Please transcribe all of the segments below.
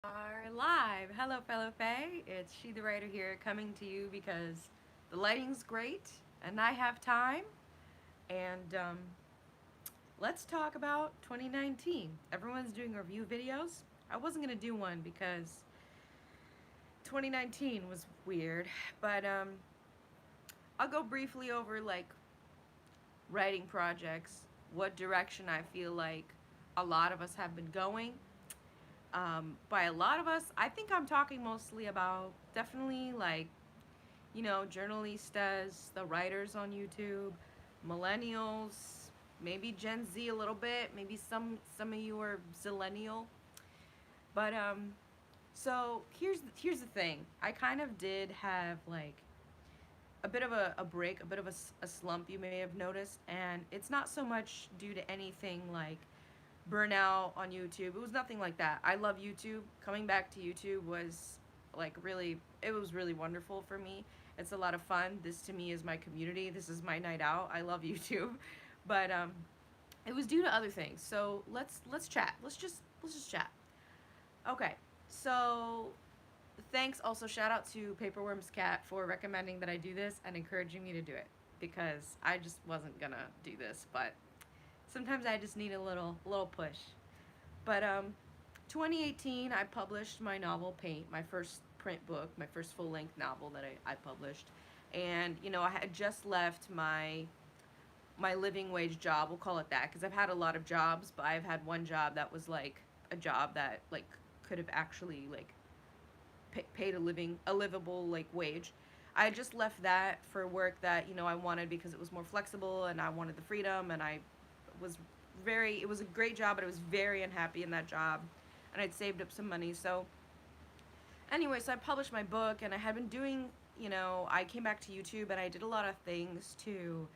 Are live. Hello, fellow Faye. It's She the Writer here coming to you because the lighting's great and I have time. And let's talk about 2019. Everyone's doing review videos. I wasn't going to do one because 2019 was weird, but I'll go briefly over like writing projects, what direction I feel like a lot of us have been going. By a lot of us, I think I'm talking mostly about definitely like, journalistas, the writers on YouTube, millennials, maybe Gen Z a little bit, maybe some of you are zillennial. But so here's the thing. I kind of did have like a bit of a break, a bit of a slump you may have noticed, and it's not so much due to anything like burnout on YouTube. It was nothing like that. I love YouTube. Coming back to YouTube was like really, it was really wonderful for me. It's a lot of fun. This to me is my community. This is my night out. I love YouTube. But it was due to other things. So let's chat. Let's just chat. Okay. So thanks also shout out to Paperworm's Cat for recommending that I do this and encouraging me to do it because I just wasn't gonna do this, but sometimes I just need a little push. But 2018, I published my novel Paint, my first print book, my first full length novel that I published, and I had just left my living wage job. We'll call it that because I've had a lot of jobs, but I've had one job that was like a job that like could have actually like paid a livable like wage. I had just left that for work that I wanted because it was more flexible and I wanted the freedom, and I was it was a great job, but I was very unhappy in that job, and I'd saved up some money. So anyway, so I published my book, and I had been doing, I came back to YouTube and I did a lot of things to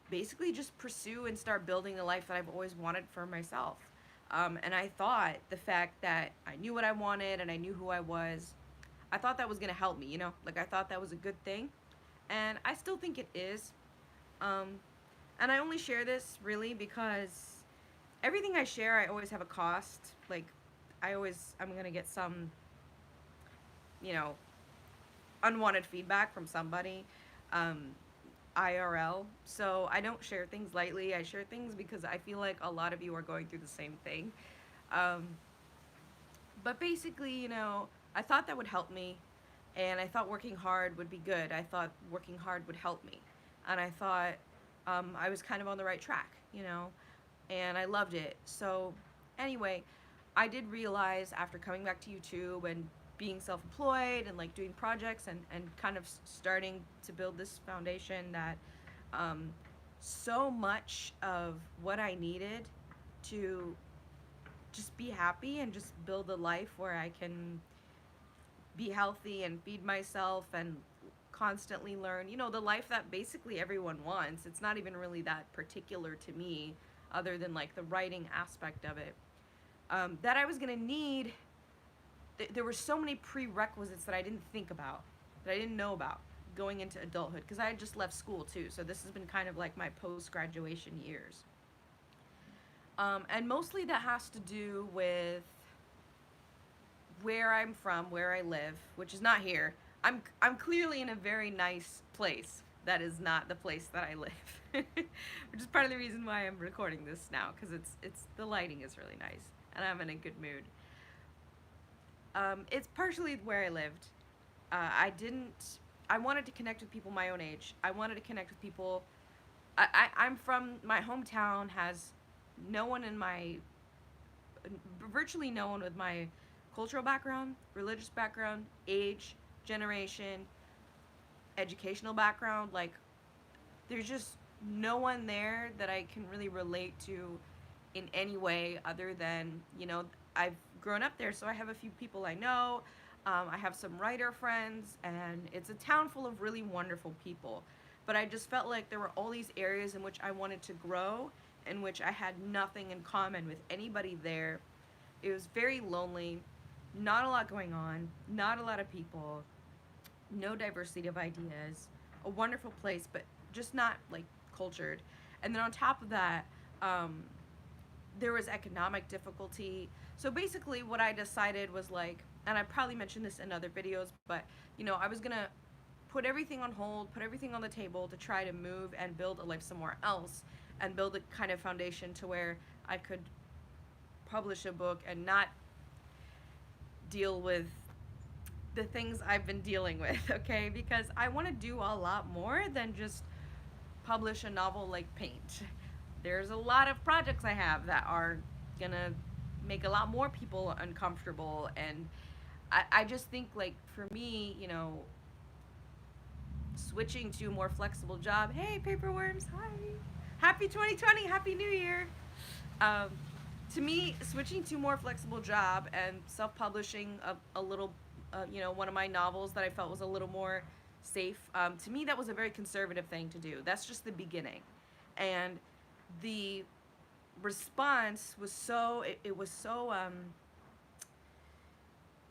basically just pursue and start building the life that I've always wanted for myself. And I thought the fact that I knew what I wanted and I knew who I was, I thought that was gonna help me, like I thought that was a good thing, and I still think it is. Um, and I only share this really because everything I share, I always have a cost. Like, I'm gonna get some, you know, unwanted feedback from somebody, um, IRL. So I don't share things lightly. I share things because I feel like a lot of you are going through the same thing. Um, but basically, I thought that would help me, and I thought working hard would be good. I thought working hard would help me, and I thought I was kind of on the right track, and I loved it. So, anyway, I did realize after coming back to YouTube and being self employed and like doing projects and kind of starting to build this foundation that um, so much of what I needed to just be happy and just build a life where I can be healthy and feed myself and constantly learn, the life that basically everyone wants. It's not even really that particular to me, other than like the writing aspect of it. That I was gonna need, there were so many prerequisites that I didn't think about, that I didn't know about going into adulthood, because I had just left school too. So this has been kind of like my post graduation years. And mostly that has to do with where I'm from, where I live, which is not here. I'm clearly in a very nice place that is not the place that I live, which is part of the reason why I'm recording this now, because it's the lighting is really nice and I'm in a good mood. It's partially where I lived. I didn't. I wanted to connect with people my own age. I wanted to connect with people. I'm from my hometown has no one in my virtually no one with my cultural background, religious background, age, generation, educational background. Like, there's just no one there that I can really relate to in any way other than, I've grown up there, so I have a few people I know. I have some writer friends, and it's a town full of really wonderful people. But I just felt like there were all these areas in which I wanted to grow, in which I had nothing in common with anybody there. It was very lonely, not a lot going on, not a lot of people, no diversity of ideas, a wonderful place, but just not like cultured. And then on top of that, um, there was economic difficulty. So basically, what I decided was like, and I probably mentioned this in other videos, but I was gonna put everything on hold, put everything on the table to try to move and build a life somewhere else, and build a kind of foundation to where I could publish a book and not deal with the things I've been dealing with, okay? Because I want to do a lot more than just publish a novel like Paint. There's a lot of projects I have that are gonna make a lot more people uncomfortable, and I just think, like, for me, switching to a more flexible job. Hey, paperworms, hi. Happy 2020, happy new year. Um, to me, switching to a more flexible job and self-publishing a little, one of my novels that I felt was a little more safe. To me, that was a very conservative thing to do. That's just the beginning, and the response was it was so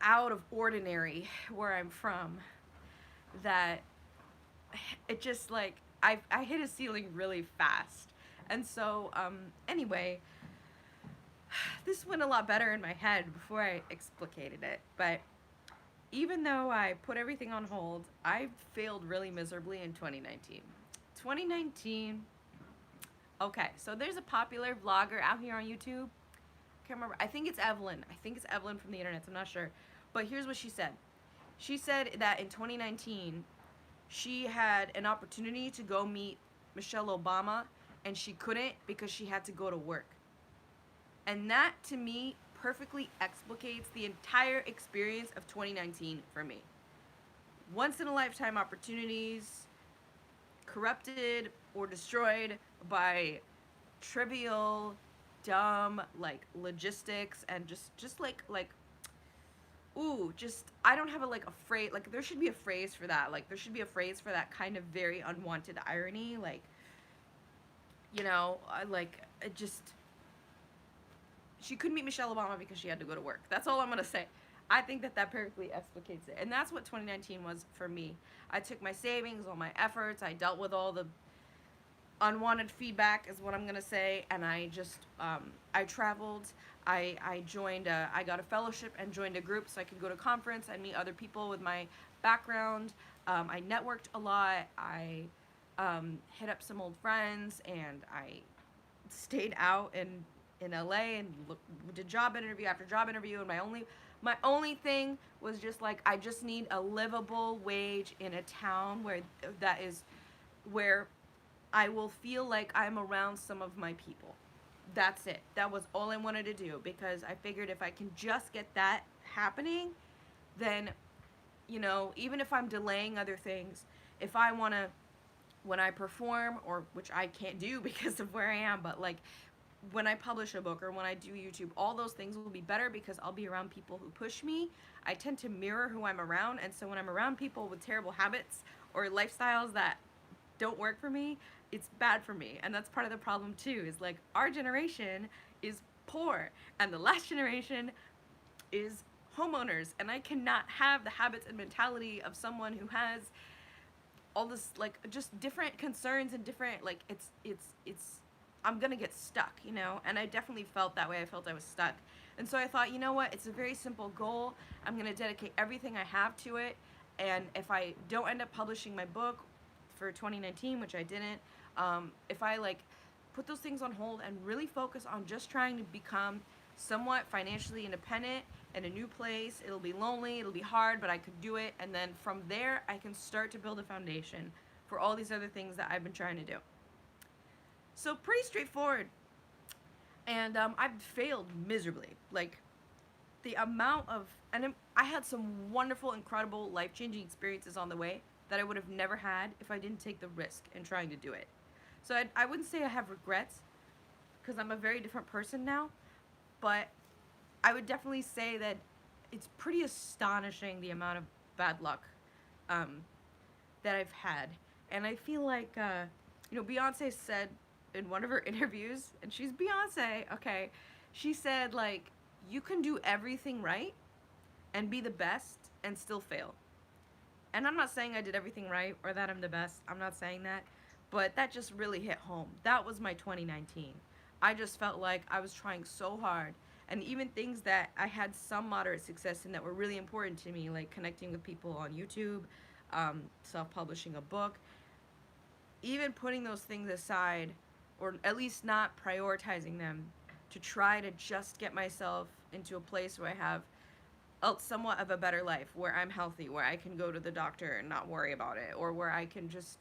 out of ordinary where I'm from, that it just, like, I hit a ceiling really fast. And so anyway, this went a lot better in my head before I explicated it. But even though I put everything on hold, I failed really miserably in 2019. 2019. Okay, so there's a popular vlogger out here on YouTube. I can't remember. I think it's Evelyn. I think it's Evelyn from the internet. I'm not sure. But here's what she said. She said that in 2019, she had an opportunity to go meet Michelle Obama, and she couldn't because she had to go to work. And that, to me, perfectly explicates the entire experience of 2019 for me. Once in a lifetime opportunities corrupted or destroyed by trivial, dumb, like, logistics, and just like just, I don't have a phrase, like, there should be a phrase for that. Like, there should be a phrase for that kind of very unwanted irony. Like, it just, she couldn't meet Michelle Obama because she had to go to work. That's all I'm gonna say. I think that perfectly explicates it. And that's what 2019 was for me. I took my savings, all my efforts, I dealt with all the unwanted feedback, is what I'm gonna say, and I just I traveled. I joined I got a fellowship and joined a group so I could go to conference and meet other people with my background. I networked a lot. I hit up some old friends, and I stayed out in LA and did job interview after job interview, and my only thing was just like, I just need a livable wage in a town where I will feel like I'm around some of my people. That's it. That was all I wanted to do, because I figured if I can just get that happening, then, even if I'm delaying other things, if I want to, when I perform, or which I can't do because of where I am, but like when I publish a book or when I do YouTube, all those things will be better because I'll be around people who push me. I tend to mirror who I'm around, and so when I'm around people with terrible habits or lifestyles that don't work for me, it's bad for me. And that's part of the problem too, is like, our generation is poor and the last generation is homeowners, and I cannot have the habits and mentality of someone who has all this, like, just different concerns and different, like, it's I'm gonna get stuck, and I definitely felt that way. I felt I was stuck. And so I thought, you know what, it's a very simple goal. I'm gonna dedicate everything I have to it, and if I don't end up publishing my book for 2019, which I didn't, if I put those things on hold and really focus on just trying to become somewhat financially independent in a new place, it'll be lonely, it'll be hard, but I could do it, and then from there I can start to build a foundation for all these other things that I've been trying to do. So pretty straightforward. And I've failed miserably. Like, the amount of, and I had some wonderful, incredible, life-changing experiences on the way that I would have never had if I didn't take the risk in trying to do it. So I wouldn't say I have regrets, because I'm a very different person now, but I would definitely say that it's pretty astonishing the amount of bad luck that I've had. And I feel like, Beyonce said in one of her interviews, and she's Beyonce, okay, she said, like, you can do everything right and be the best and still fail. And I'm not saying I did everything right or that I'm the best. I'm not saying that. But that just really hit home. That was my 2019. I just felt like I was trying so hard And even things that I had some moderate success in that were really important to me, like connecting with people on YouTube, self-publishing a book, even putting those things aside, or at least not prioritizing them, to try to just get myself into a place where I have somewhat of a better life, where I'm healthy, where I can go to the doctor and not worry about it, or where I can just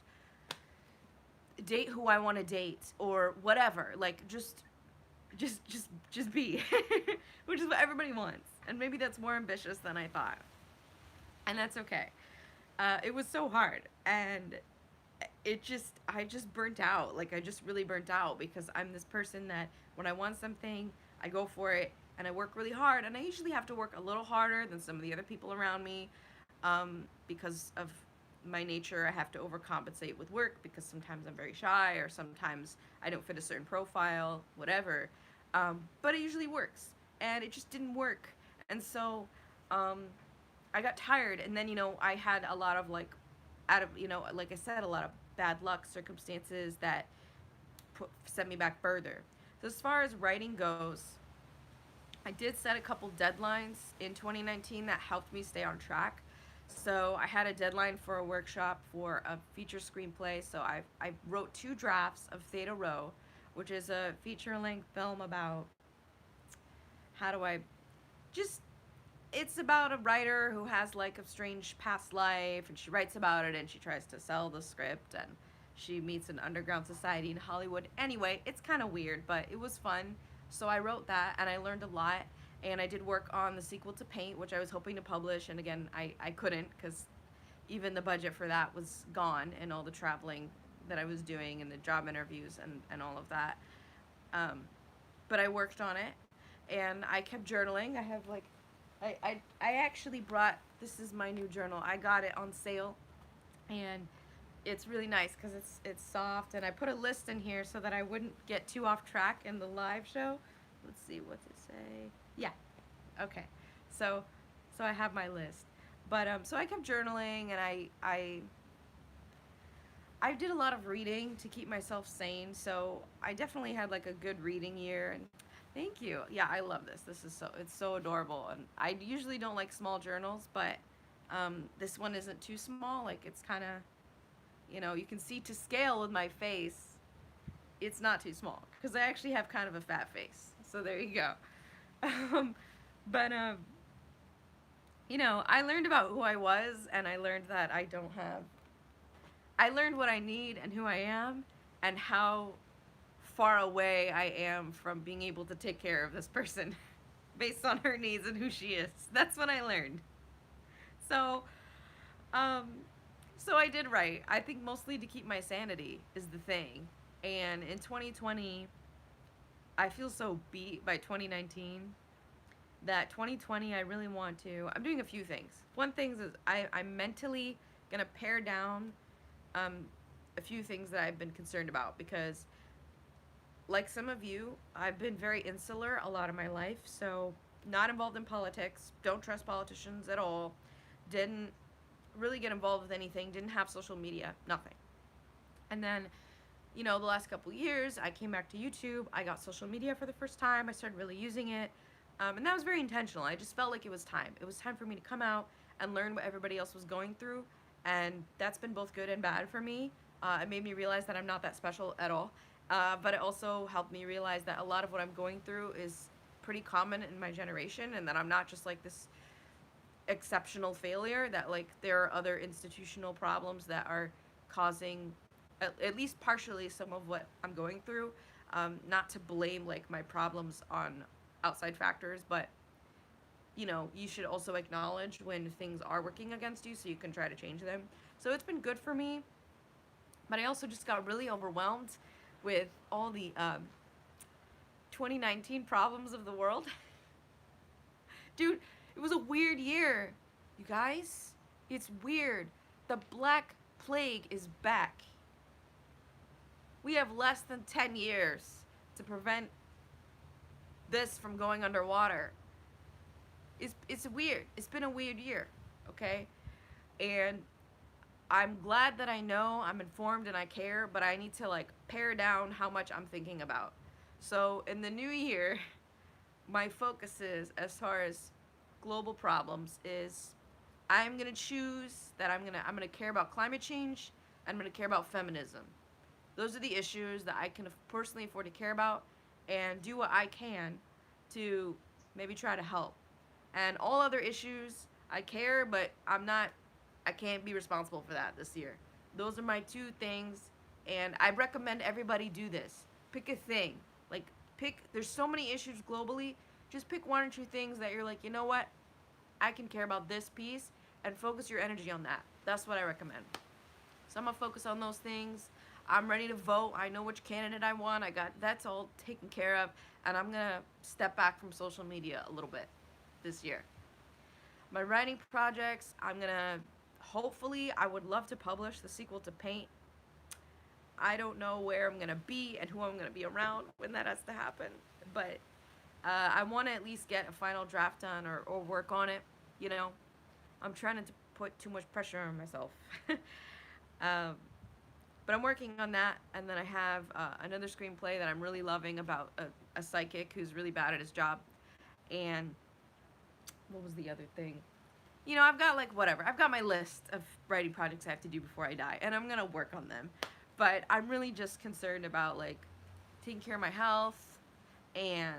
date who I want to date, or whatever. Like just be, which is what everybody wants. And maybe that's more ambitious than I thought, and that's okay. It was so hard, and I just burnt out. Like, I just really burnt out, because I'm this person that when I want something, I go for it, and I work really hard, and I usually have to work a little harder than some of the other people around me, because of my nature. I have to overcompensate with work, because sometimes I'm very shy, or sometimes I don't fit a certain profile, whatever. But it usually works, and it just didn't work. And so I got tired, and then, I had a lot of, like, out of, like I said, a lot of bad luck circumstances that set me back further. So as far as writing goes, I did set a couple deadlines in 2019 that helped me stay on track. So I had a deadline for a workshop for a feature screenplay. So I wrote 2 drafts of Theta Row, which is a feature-length film about, how do I just, it's about a writer who has, like, a strange past life, and she writes about it, and she tries to sell the script, and she meets an underground society in Hollywood. Anyway, it's kind of weird, but it was fun. So I wrote that, and I learned a lot, and I did work on the sequel to Paint, which I was hoping to publish, and again, I couldn't, because even the budget for that was gone, and all the traveling that I was doing, and the job interviews, and all of that. But I worked on it, and I kept journaling. I have, like, I actually brought, this is my new journal. I got it on sale, and it's really nice, because it's soft, and I put a list in here so that I wouldn't get too off track in the live show. Let's see, what's it say? Yeah, okay. So I have my list, but so I kept journaling, and I did a lot of reading to keep myself sane. So I definitely had, like, a good reading year, and thank you. Yeah, I love this. It's so adorable, and I usually don't like small journals, but this one isn't too small. Like, it's kind of, you can see to scale with my face, it's not too small, because I actually have kind of a fat face. So there you go. But I learned about who I was, and I learned that I learned what I need and who I am, and how far away I am from being able to take care of this person based on her needs and who she is. That's what I learned. So, so I did write. I think mostly to keep my sanity is the thing. And in 2020, I feel so beat by 2019 that 2020 I really want to. I'm doing a few things. One thing is I'm mentally gonna pare down a few things that I've been concerned about, because, like some of you, I've been very insular a lot of my life. So, not involved in politics, don't trust politicians at all, didn't really get involved with anything, didn't have social media, nothing. And then, the last couple years, I came back to YouTube, I got social media for the first time, I started really using it, and that was very intentional. I just felt like it was time. It was time for me to come out and learn what everybody else was going through, and that's been both good and bad for me. It made me realize that I'm not that special at all. But it also helped me realize that a lot of what I'm going through is pretty common in my generation, and that I'm not just, like, this exceptional failure, that, like, there are other institutional problems that are causing at least partially some of what I'm going through. Not to blame, like, my problems on outside factors, but you should also acknowledge when things are working against you so you can try to change them. So it's been good for me, but I also just got really overwhelmed with all the 2019 problems of the world. Dude, it was a weird year, you guys. It's weird. The Black Plague is back. We have less than 10 years to prevent this from going underwater. It's weird. It's been a weird year, okay? And I'm glad that I know, I'm informed, and I care, but I need to, like, pare down how much I'm thinking about. So in the new year, my focus is, as far as global problems, is I'm gonna choose that I'm gonna care about climate change. I'm gonna care about feminism. Those are the issues that I can personally afford to care about, and do what I can to maybe try to help. And all other issues, I care, but I can't be responsible for that this year. Those are my two things, and I recommend everybody do this. Pick a thing. Like, there's so many issues globally. Just pick one or two things that you're like, you know what? I can care about this piece, and focus your energy on that. That's what I recommend. So I'm gonna focus on those things. I'm ready to vote. I know which candidate I want. I got that's all taken care of, and I'm gonna step back from social media a little bit this year. My writing projects, I'm gonna hopefully I would love to publish the sequel to Paint. I don't know where I'm gonna be and who I'm gonna be around when that has to happen, but I want to at least get a final draft done, or work on it. You know, I'm trying not to put too much pressure on myself. um, but I'm working on that, and then I have another screenplay that I'm really loving about a psychic who's really bad at his job. And what was the other thing? You know, I've got like whatever. I've got my list of writing projects I have to do before I die, and I'm gonna work on them. But I'm really just concerned about like taking care of my health and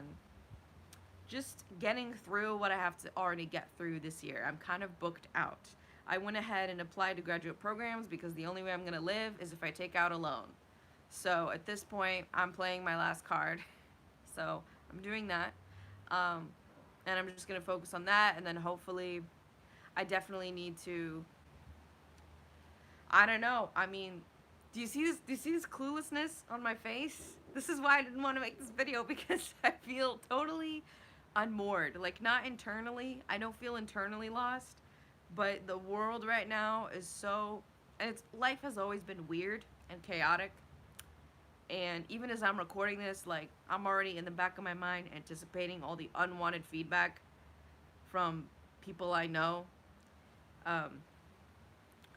just getting through what I have to already get through this year. I'm kind of booked out. I went ahead and applied to graduate programs because the only way I'm going to live is if I take out a loan. So at this point, I'm playing my last card. So I'm doing that. Um, and I'm just going to focus on that. And then hopefully, I definitely need to. I don't know. I mean, do you see this cluelessness on my face? This is why I didn't want to make this video, because I feel totally unmoored. Like, not internally. I don't feel internally lost, but the world right now is so, and life has always been weird and chaotic. And even as I'm recording this, like, I'm already in the back of my mind anticipating all the unwanted feedback from people I know, um,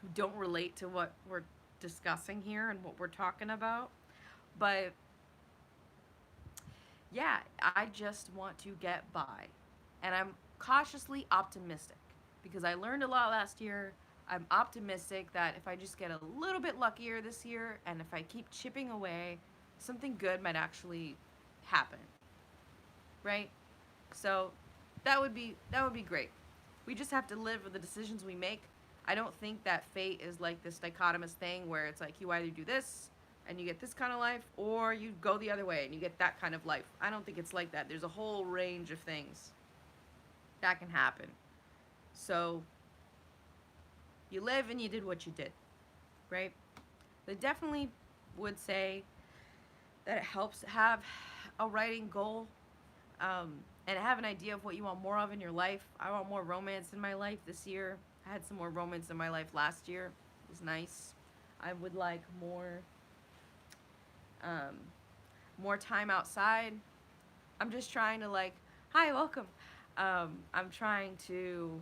who don't relate to what we're discussing here and what we're talking about. But yeah, I just want to get by. And I'm cautiously optimistic because I learned a lot last year. I'm optimistic that if I just get a little bit luckier this year, and if I keep chipping away, something good might actually happen. Right? So that would be great. We just have to live with the decisions we make. I don't think that fate is like this dichotomous thing where it's like you either do this and you get this kind of life, or you go the other way and you get that kind of life. I don't think it's like that. There's a whole range of things that can happen. So you live and you did what you did, right? They definitely would say that it helps have a writing goal, and have an idea of what you want more of in your life. I want more romance in my life this year. I had some more romance in my life last year. It was nice. I would like um, more time outside. I'm just trying to like, hi, welcome. I'm trying to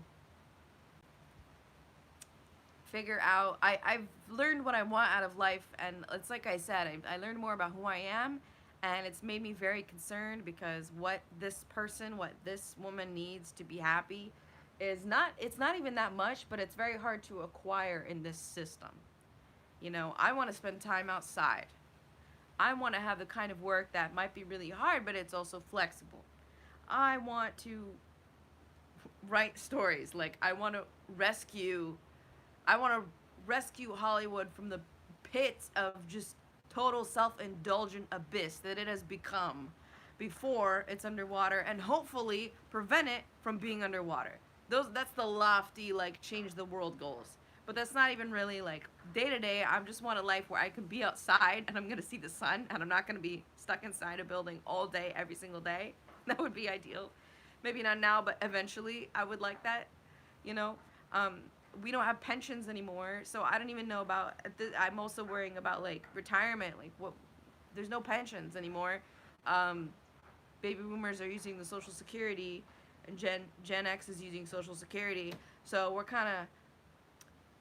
figure out. I've learned what I want out of life, and it's like I said, I learned more about who I am, and it's made me very concerned because what this woman needs to be happy is not, it's not even that much, but it's very hard to acquire in this system. You know, I want to spend time outside. I want to have the kind of work that might be really hard, but it's also flexible. I want to write stories. Like, I want to rescue Hollywood from the pits of just total self-indulgent abyss that it has become before it's underwater, and hopefully prevent it from being underwater. That's the lofty, like, change the world goals. But that's not even really like day to day. I just want a life where I can be outside and I'm gonna see the sun and I'm not gonna be stuck inside a building all day every single day. That would be ideal. Maybe not now, but eventually I would like that. You know, um, we don't have pensions anymore, so I don't even know about. I'm also worrying about like retirement. Like, what? There's no pensions anymore. Um, Baby boomers are using the Social Security, and Gen X is using Social Security. So we're kind of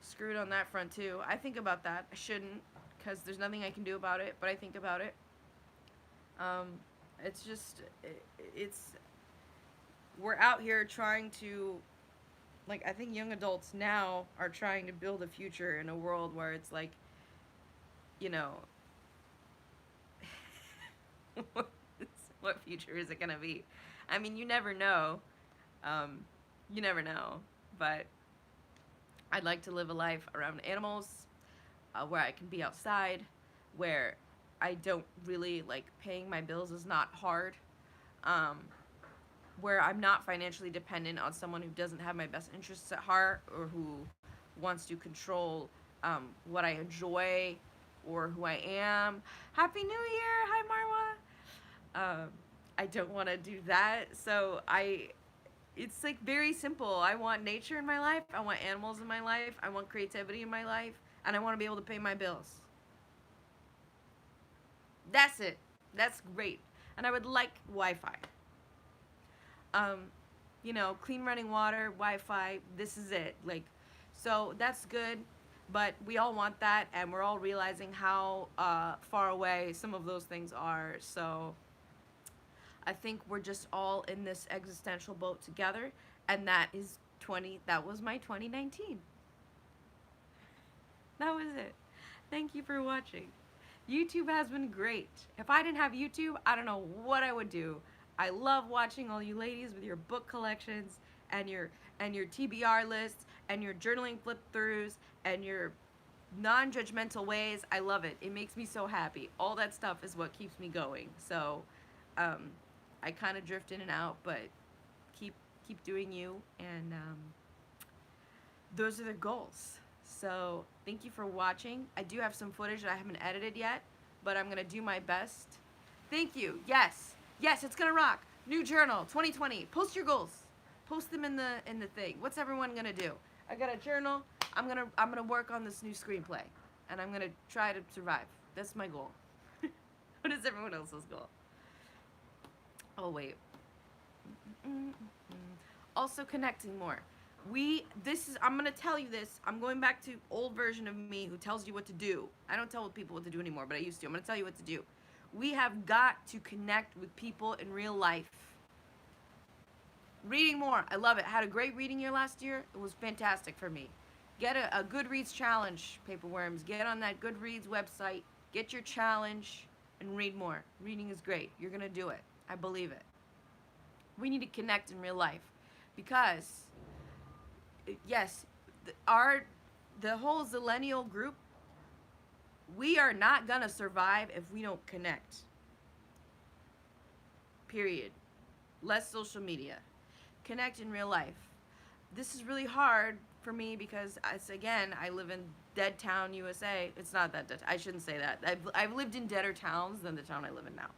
screwed on that front too. I think about that. I shouldn't, because there's nothing I can do about it, but I think about it. Um, it's just, it's we're out here trying to, like, I think young adults now are trying to build a future in a world where it's like, you know, what future is it gonna be? I mean, you never know. Um, you never know. But I'd like to live a life around animals, where I can be outside, where I don't really like paying my bills is not hard, um, where I'm not financially dependent on someone who doesn't have my best interests at heart or who wants to control what I enjoy or who I am. Happy New Year! Hi, Marwa. I don't want to do that, so it's like very simple. I want nature in my life. I want animals in my life. I want creativity in my life, and I want to be able to pay my bills. That's it. That's great. And I would like Wi-Fi. Um, clean running water, Wi-Fi. This is it. Like, so that's good. But we all want that, and we're all realizing how far away some of those things are. So I think we're just all in this existential boat together, and that was my 2019. That was it. Thank you for watching. YouTube has been great. If I didn't have YouTube, I don't know what I would do. I love watching all you ladies with your book collections and your TBR lists and your journaling flip throughs and your non-judgmental ways. I love it. It makes me so happy. All that stuff is what keeps me going. So I kind of drift in and out, but keep doing you, and those are the goals. So thank you for watching. I do have some footage that I haven't edited yet, but I'm gonna do my best. Thank you. Yes, it's gonna rock. New journal 2020. Post your goals. Post them in the thing. What's everyone gonna do? I got a journal. I'm gonna work on this new screenplay, and I'm gonna try to survive. That's my goal. What is everyone else's goal? Oh wait. Also connecting more. I'm gonna tell you this. I'm going back to old version of me who tells you what to do. I don't tell people what to do anymore, but I used to. I'm gonna tell you what to do. We have got to connect with people in real life. Reading more. I love it. Had a great reading year last year. It was fantastic for me. Get a Goodreads challenge, Paperworms. Get on that Goodreads website. Get your challenge and read more. Reading is great. You're gonna do it. I believe it. We need to connect in real life because, yes, the whole Zillennial group, we are not gonna survive if we don't connect. Period. Less social media. Connect in real life. This is really hard for me because, again, I live in dead town, USA. It's not that dead. I shouldn't say that. I've lived in deader towns than the town I live in now.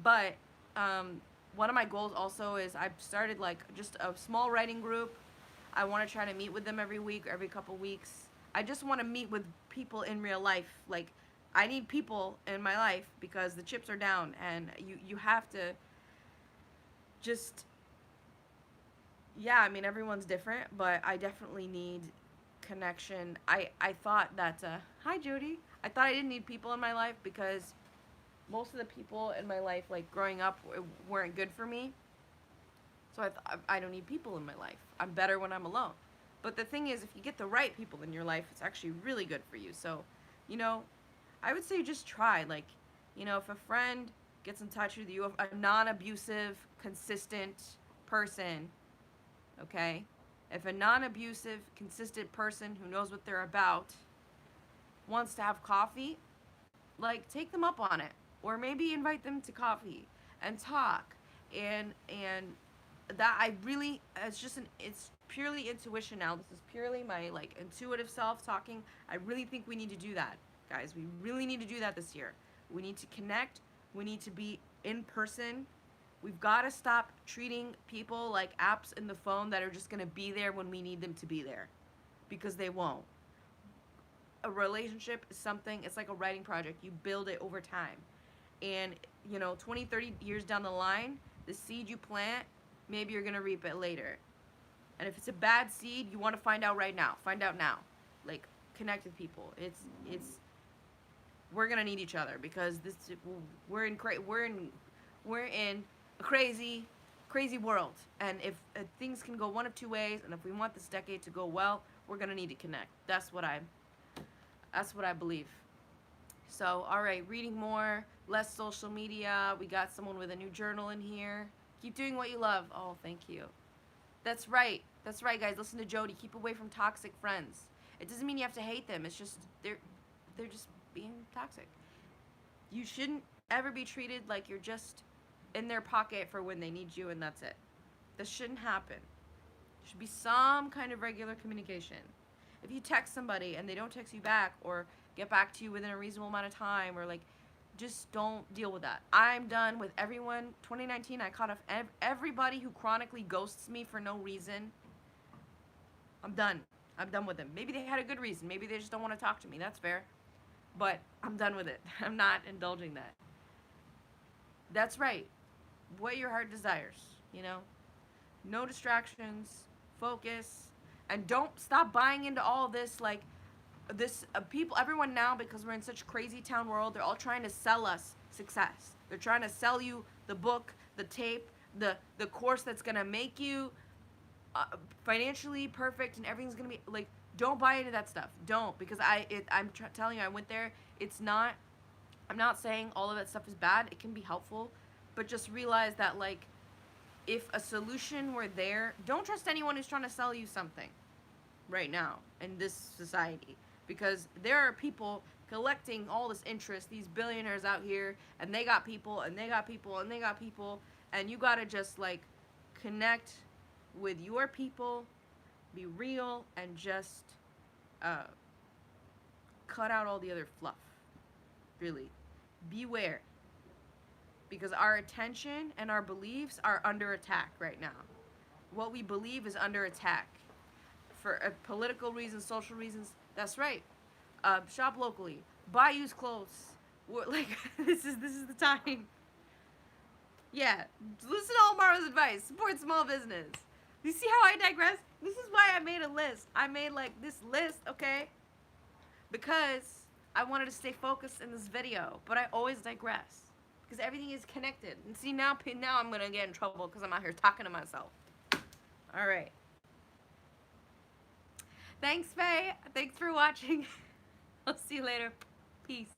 But one of my goals also is I've started like just a small writing group. I want to try to meet with them every week, every couple weeks. I just want to meet with people in real life. Like, I need people in my life because the chips are down, and you have to just, yeah, I mean, everyone's different, but I definitely need connection. I thought that, hi Jody. I thought I didn't need people in my life because most of the people in my life, like growing up, weren't good for me. So I don't need people in my life. I'm better when I'm alone. But the thing is, if you get the right people in your life, it's actually really good for you. So, I would say just try. Like, if a friend gets in touch with you, a non-abusive, consistent person, okay? If a non-abusive, consistent person who knows what they're about wants to have coffee, like, take them up on it. Or maybe invite them to coffee and talk. And that it's purely intuition now. This is purely my, like, intuitive self talking. I really think we need to do that, guys. We really need to do that this year. We need to connect. We need to be in person. We've got to stop treating people like apps in the phone that are just going to be there when we need them to be there, because they won't. A relationship is something, it's like a writing project. You build it over time. And, 20, 30 years down the line, the seed you plant, maybe you're going to reap it later. And if it's a bad seed, you want to find out right now. Find out now. Like, connect with people. We're going to need each other because we're in a crazy, crazy world. And if things can go one of two ways, and if we want this decade to go well, we're gonna need to connect. That's what I believe. So, all right, reading more, less social media. We got someone with a new journal in here. Keep doing what you love. Oh, thank you. That's right. That's right, guys. Listen to Jody. Keep away from toxic friends. It doesn't mean you have to hate them. It's just they're just being toxic. You shouldn't ever be treated like you're just in their pocket for when they need you and that's it. This shouldn't happen. There should be some kind of regular communication. If you text somebody and they don't text you back or get back to you within a reasonable amount of time, or like, just don't deal with that. I'm done with everyone. 2019, I cut off everybody who chronically ghosts me for no reason. I'm done. I'm done with them. Maybe they had a good reason. Maybe they just don't want to talk to me. That's fair. But I'm done with it. I'm not indulging that. That's right. What your heart desires, you know? No distractions. Focus. And don't stop buying into all this, like, this people, everyone now, because we're in such crazy town world, they're all trying to sell us success. They're trying to sell you the book, the tape, the course that's going to make you financially perfect and everything's going to be, like, don't buy into that stuff. Don't, because I'm telling you, I went there. It's not, I'm not saying all of that stuff is bad. It can be helpful, but just realize that, like, if a solution were there, don't trust anyone who's trying to sell you something right now in this society, because there are people collecting all this interest, these billionaires out here, and they got people, and they got people, and they got people, and you gotta just, like, connect with your people, be real, and just cut out all the other fluff. Really. Beware. Because our attention and our beliefs are under attack right now. What we believe is under attack. For political reasons, social reasons, that's right. Shop locally. Buy used clothes. Like, this is the time. Yeah. Listen to all Mara's advice. Support small business. You see how I digress? This is why I made a list. I made, like, this list, okay? Because I wanted to stay focused in this video. But I always digress. Because everything is connected. And see, now I'm going to get in trouble because I'm out here talking to myself. All right. Thanks, Faye. Thanks for watching. I'll see you later. Peace.